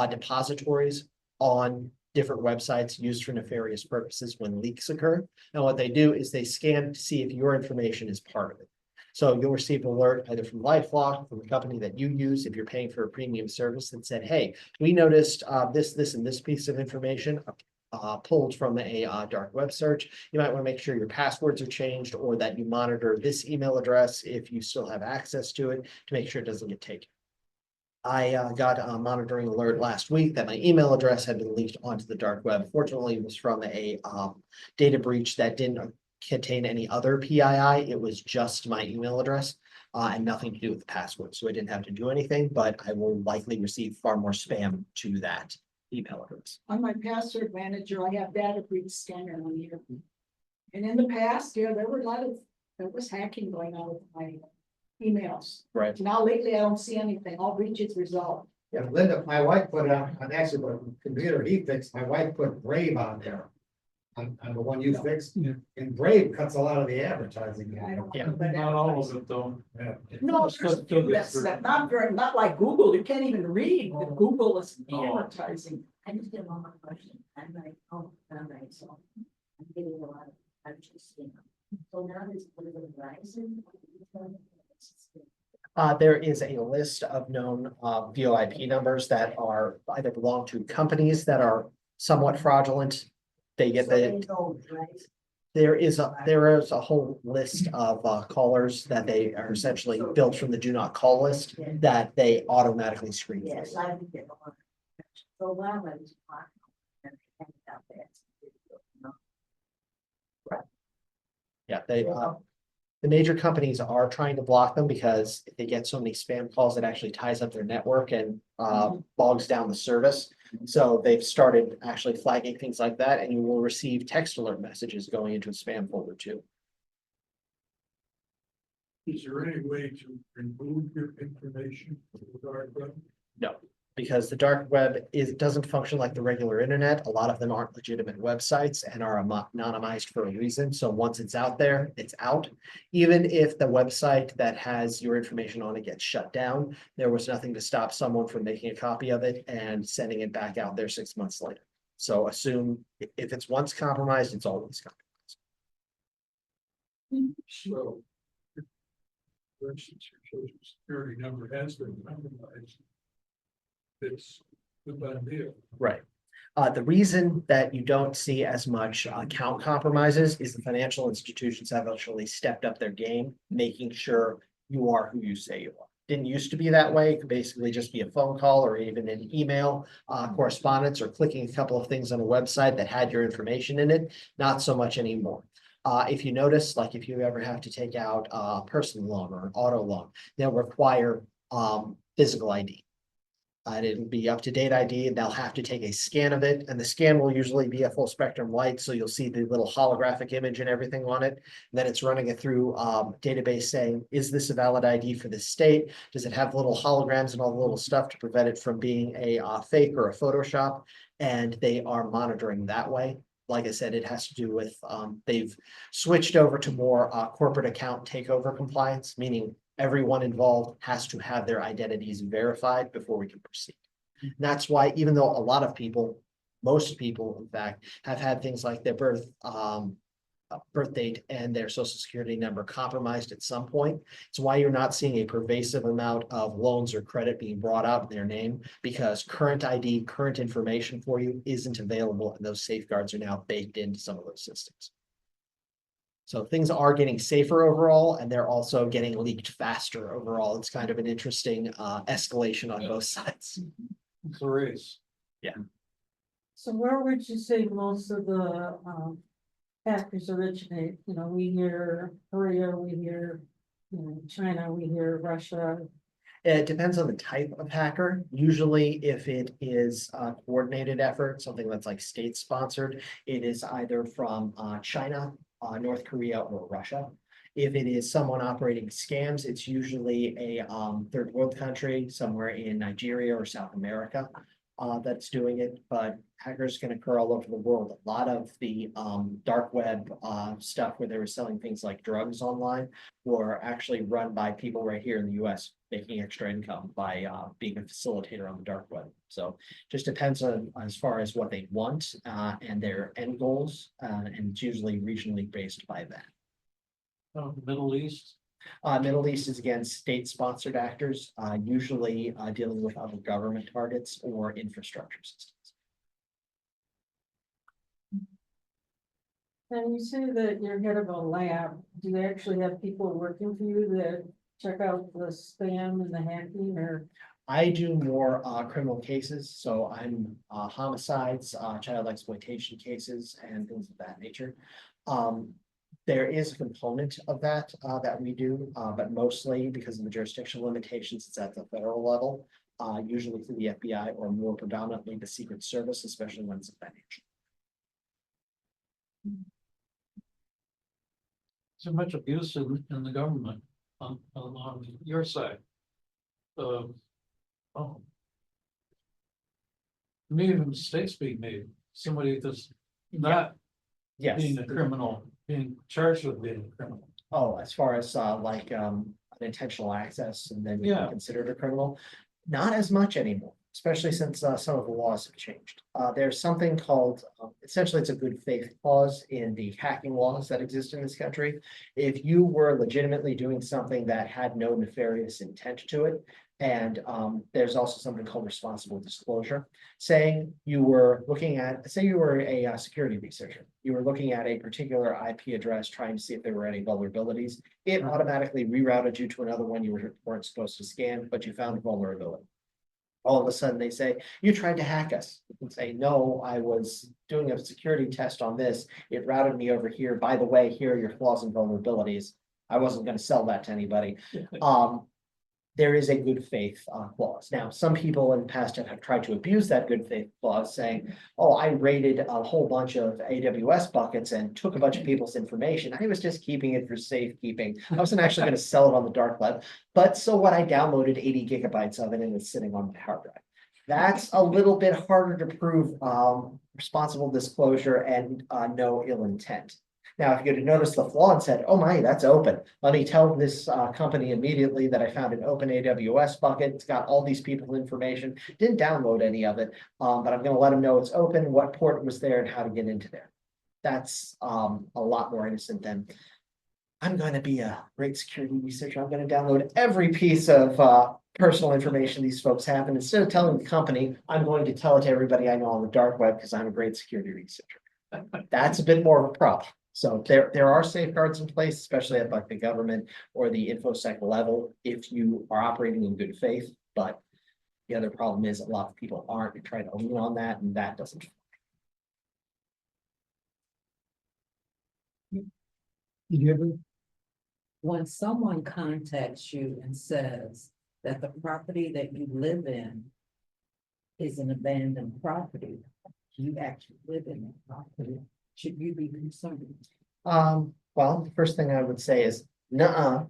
depositories on different websites used for nefarious purposes when leaks occur. And what they do is they scan to see if your information is part of it. So you'll receive an alert either from LifeLock, from the company that you use, if you're paying for a premium service, that said, hey, we noticed this, and this piece of information pulled from a dark web search. You might want to make sure your passwords are changed or that you monitor this email address if you still have access to it to make sure it doesn't get taken. I got a monitoring alert last week that my email address had been leaked onto the dark web. Fortunately, it was from a data breach that didn't contain any other PII. It was just my email address and nothing to do with the password. So I didn't have to do anything, but I will likely receive far more spam to that email address. On my password manager, I have data breach scanner on here. And in the past, yeah, there was hacking going on with my emails. Right. Now lately, I don't see anything, all breaches resolved. Yeah, Linda, my wife put on actually what computer he fixed, my wife put Brave on there. On the one you fixed, Yeah. and Brave cuts a lot of the advertising. I don't. Yeah. know that not all of it though? Yeah. No, It's there's got a few filters that's for- not like Google, you can't even read, if Google is advertising. I just have one more question. I'm like, oh, I'm right, so I'm getting a lot of, I'm just, so now this political Verizon. There is a list of known VoIP numbers that are either belong to companies that are somewhat fraudulent. They get there is a whole list of callers that they are essentially built from the do not call list that they automatically screen. for. Yes, I would get one. So while I was talking. and I think about that. Yeah, the major companies are trying to block them because they get so many spam calls, it actually ties up their network and bogs down the service. So they've started actually flagging things like that, and you will receive text alert messages going into a spam folder too. Is there any way to remove your information from the dark web? No, because the dark web doesn't function like the regular internet. A lot of them aren't legitimate websites and are anonymized for a reason. So once it's out there, it's out. Even if the website that has your information on it gets shut down, there was nothing to stop someone from making a copy of it and sending it back out there 6 months later. So assume if it's once compromised, it's always compromised. So For instance, your social security number has been compromised. It's a good idea. Right. The reason that you don't see as much account compromises is the financial institutions have actually stepped up their game, making sure you are who you say you are. Didn't used to be that way. It could basically just be a phone call or even an email correspondence or clicking a couple of things on a website that had your information in it. Not so much anymore. If you notice, like if you ever have to take out a personal loan or an auto loan, they'll require physical ID. And it'll be up-to-date ID, and they'll have to take a scan of it, and the scan will usually be a full spectrum light, so you'll see the little holographic image and everything on it. And then it's running it through database saying, is this a valid ID for this state? Does it have little holograms and all the little stuff to prevent it from being a fake or a Photoshop? And they are monitoring that way. Like I said, it has to do with, they've switched over to more corporate account takeover compliance, meaning everyone involved has to have their identities verified before we can proceed. And that's why, even though a lot of people, most people, in fact, have had things like their birth date and their social security number compromised at some point, it's why you're not seeing a pervasive amount of loans or credit being brought out in their name, because current ID, current information for you isn't available, and those safeguards are now baked into some of those systems. So things are getting safer overall, and they're also getting leaked faster overall. It's kind of an interesting escalation on both sides. It's a race. So where would you say most of the hackers originate? You know, we hear Korea, we hear, you know, China, we hear Russia. It depends on the type of hacker. Usually, if it is a coordinated effort, something that's like state sponsored, it is either from China, North Korea, or Russia. If it is someone operating scams, it's usually a third world country, somewhere in Nigeria or South America, that's doing it. But hackers can occur all over the world. A lot of the dark web stuff where they were selling things like drugs online were actually run by people right here in the US, making extra income by being a facilitator on the dark web. So just depends on as far as what they want and their end goals, and it's usually regionally based by that. Middle East. Middle East is again state-sponsored actors, usually dealing with other government targets or infrastructure systems. And you say that you're head of a lab. Do they actually have people working for you that check out the spam and the hacking, or? I do more criminal cases, so I'm homicides, child exploitation cases, and things of that nature. There is a component of that that we do, but mostly because of the jurisdictional limitations, it's at the federal level, usually through the FBI or more predominantly the Secret Service, especially when it's financial. So much abuse in the government on your side. Maybe even mistakes being made, somebody that's not Yes. being a criminal, being charged with being a criminal. Oh, as far as like unintentional access and then Yeah. considered a criminal, not as much anymore, especially since some of the laws have changed. There's something called, essentially it's a good faith clause in the hacking laws that exist in this country. If you were legitimately doing something that had no nefarious intent to it, and there's also something called responsible disclosure, saying you were looking at, say you were a security researcher, you were looking at a particular IP address, trying to see if there were any vulnerabilities. It automatically rerouted you to another one you weren't supposed to scan, but you found a vulnerability. All of a sudden they say, you tried to hack us. You can say, no, I was doing a security test on this. It routed me over here. By the way, here are your flaws and vulnerabilities. I wasn't going to sell that to anybody. There is a good faith clause. Now, some people in the past have tried to abuse that good faith clause, saying, oh, I raided a whole bunch of AWS buckets and took a bunch of people's information. I was just keeping it for safekeeping. I wasn't actually going to sell it on the dark web. But so what, I downloaded 80 gigabytes of it and it's sitting on my hard drive. That's a little bit harder to prove responsible disclosure and no ill intent. Now, if you had noticed the flaw and said, oh my, that's open. Let me tell this company immediately that I found an open AWS bucket. It's got all these people's information. Didn't download any of it, but I'm going to let them know it's open, what port was there, and how to get into there. That's a lot more innocent than I'm going to be a great security researcher. I'm going to download every piece of personal information these folks have. And instead of telling the company, I'm going to tell it to everybody I know on the dark web because I'm a great security researcher. That's a bit more of a problem. So there are safeguards in place, especially at like the government or the InfoSec level, if you are operating in good faith. But the other problem is a lot of people aren't trying to lean on that, and that doesn't. Did you ever? When someone contacts you and says that the property that you live in is an abandoned property, you actually live in that property, should you be concerned? Well, the first thing I would say is, nuh-uh,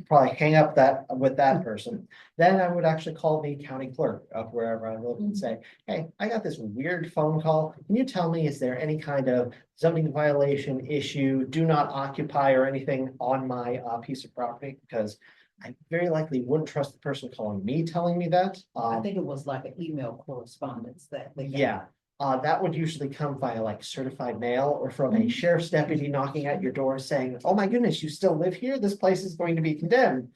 probably hang up with that person. Then I would actually call the county clerk of wherever I live and say, hey, I got this weird phone call. Can you tell me, is there any kind of zoning violation issue, do not occupy or anything on my piece of property? Because I very likely wouldn't trust the person calling me telling me that. I think it was like an email correspondence that they got. Yeah, that would usually come via like certified mail or from a sheriff's deputy knocking at your door saying, oh my goodness, you still live here? This place is going to be condemned.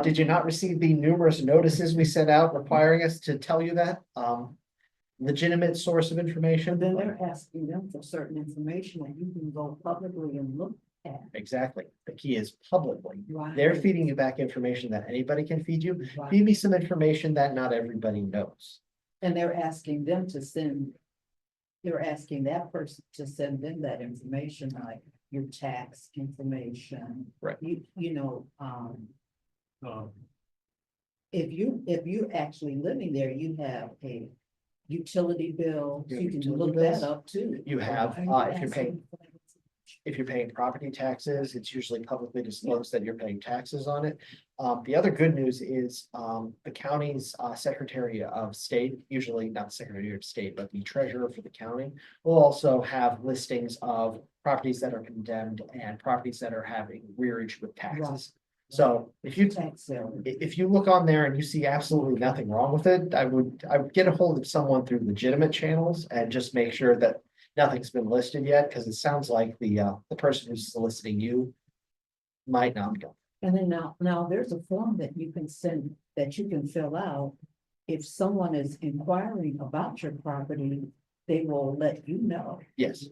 Did you not receive the numerous notices we sent out requiring us to tell you that? Legitimate source of information. Then they're asking them for certain information that you can go publicly and look at. Exactly. The key is publicly. Right. They're feeding you back information that anybody can feed you. Right. Feed me some information that not everybody knows. And they're asking them to send, they're asking that person to send them that information, like your tax information. Right. You know, if you actually living there, you have a utility bill, You have you can utility look bills? that up too. You have, Are you if you're paying, asking for that? if you're paying property taxes, it's usually publicly disclosed that you're paying taxes on it. The other good news is, the county's Secretary of State, usually not Secretary of State, but the treasurer for the county, will also have listings of properties that are condemned and properties that are having rearage with taxes. So if you Tax sale. if you look on there and you see absolutely nothing wrong with it, I would get a hold of someone through legitimate channels and just make sure that nothing's been listed yet, because it sounds like the person who's soliciting you might not go. And then now there's a form that you can send, that you can fill out. If someone is inquiring about your property, they will let you know. Yes,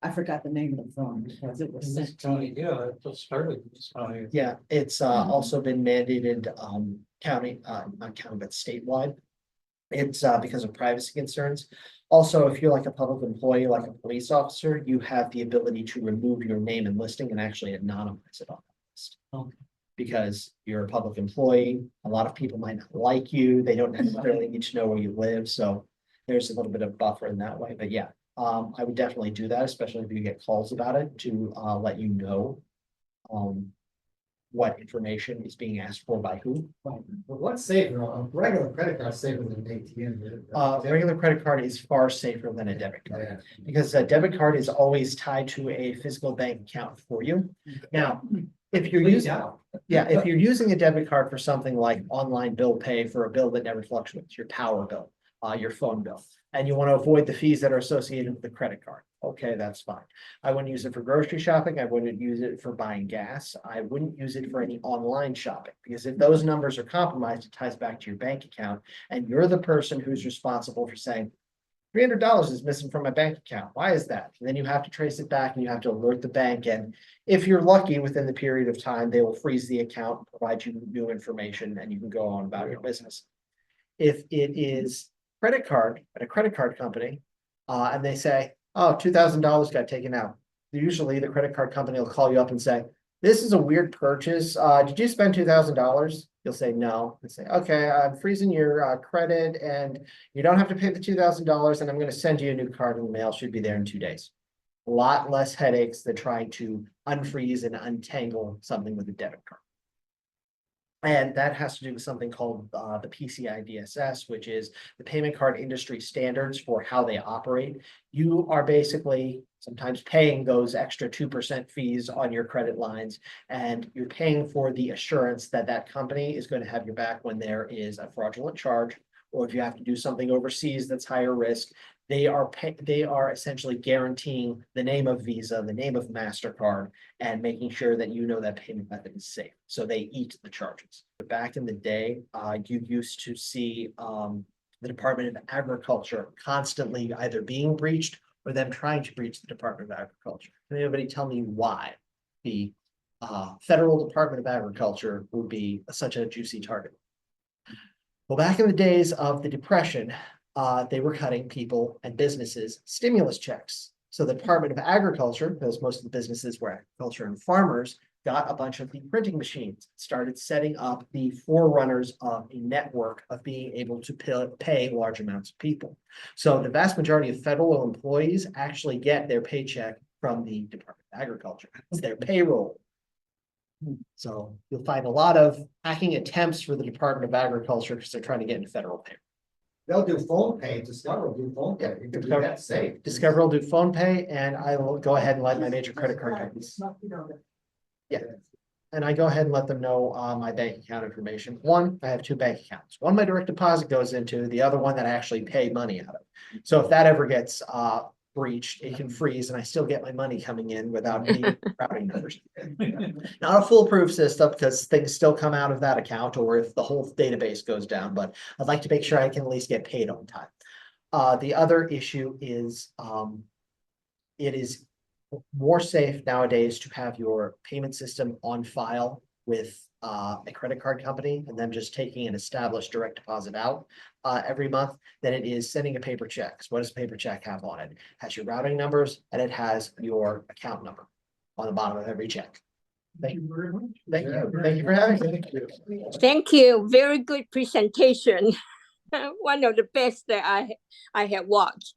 I forgot the name of the form because it was In this sent to county, me. yeah, it just started in this county. yeah, it's also been mandated county, not county, but statewide. It's because of privacy concerns. Also, if you're like a public employee, like a police officer, you have the ability to remove your name and listing and actually anonymize it on the list. Okay. Because you're a public employee, a lot of people might not like you, they don't necessarily need to know where you live, so there's a little bit of buffer in that way, but yeah. I would definitely do that, especially if you get calls about it, to let you know. What information is being asked for by who. But what's safer, a regular credit card safer than an ATM? Regular credit card is far safer than a debit card. Yeah. Because a debit card is always tied to a physical bank account for you. Now, if you're using, if you're using a debit card for something like online bill pay for a bill that never fluctuates, your power bill, your phone bill, and you want to avoid the fees that are associated with the credit card, okay, that's fine. I wouldn't use it for grocery shopping. I wouldn't use it for buying gas. I wouldn't use it for any online shopping, because if those numbers are compromised, it ties back to your bank account, and you're the person who's responsible for saying, $300 is missing from my bank account. Why is that? And then you have to trace it back and you have to alert the bank. And if you're lucky, within the period of time, they will freeze the account, provide you new information, and you can go on about your business. If it is credit card at a credit card company, and they say, oh, $2,000 got taken out. Usually the credit card company will call you up and say, this is a weird purchase. Did you spend $2,000? You'll say no. They say, okay, I'm freezing your credit and you don't have to pay the $2,000 and I'm going to send you a new card in the mail. Should be there in 2 days. A lot less headaches than trying to unfreeze and untangle something with a debit card. And that has to do with something called the PCI DSS, which is the payment card industry standards for how they operate. You are basically sometimes paying those extra 2% fees on your credit lines, and you're paying for the assurance that that company is going to have your back when there is a fraudulent charge, or if you have to do something overseas that's higher risk, they are essentially guaranteeing the name of Visa, the name of MasterCard, and making sure that you know that payment method is safe. So they eat the charges. Back in the day, you used to see the Department of Agriculture constantly either being breached or them trying to breach the Department of Agriculture. Can anybody tell me why the Federal Department of Agriculture would be such a juicy target? Well, back in the days of the Depression, they were cutting people and businesses stimulus checks. So the Department of Agriculture, because most of the businesses were agriculture and farmers, got a bunch of the printing machines, started setting up the forerunners of a network of being able to pay large amounts of people. So the vast majority of federal employees actually get their paycheck from the Department of Agriculture. It's their payroll. So you'll find a lot of hacking attempts for the Department of Agriculture because they're trying to get into federal pay. They'll do phone pay, Discover will do phone pay, you can do that safe. Discover will do phone pay, and I will go ahead and let my major credit card companies. Yeah. And I go ahead and let them know my bank account information. One, I have two bank accounts. One my direct deposit goes into, the other one that I actually pay money out of. So if that ever gets breached, it can freeze and I still get my money coming in without any routing numbers. Not a foolproof system because things still come out of that account or if the whole database goes down, but I'd like to make sure I can at least get paid on time. The other issue is it is more safe nowadays to have your payment system on file with a credit card company and them just taking an established direct deposit out every month than it is sending a paper check. So what does a paper check have on it? It has your routing numbers and it has your account number on the bottom of every check. Thank you very much. Thank you. Thank you for having me. Thank you. Very good presentation. One of the best that I have watched.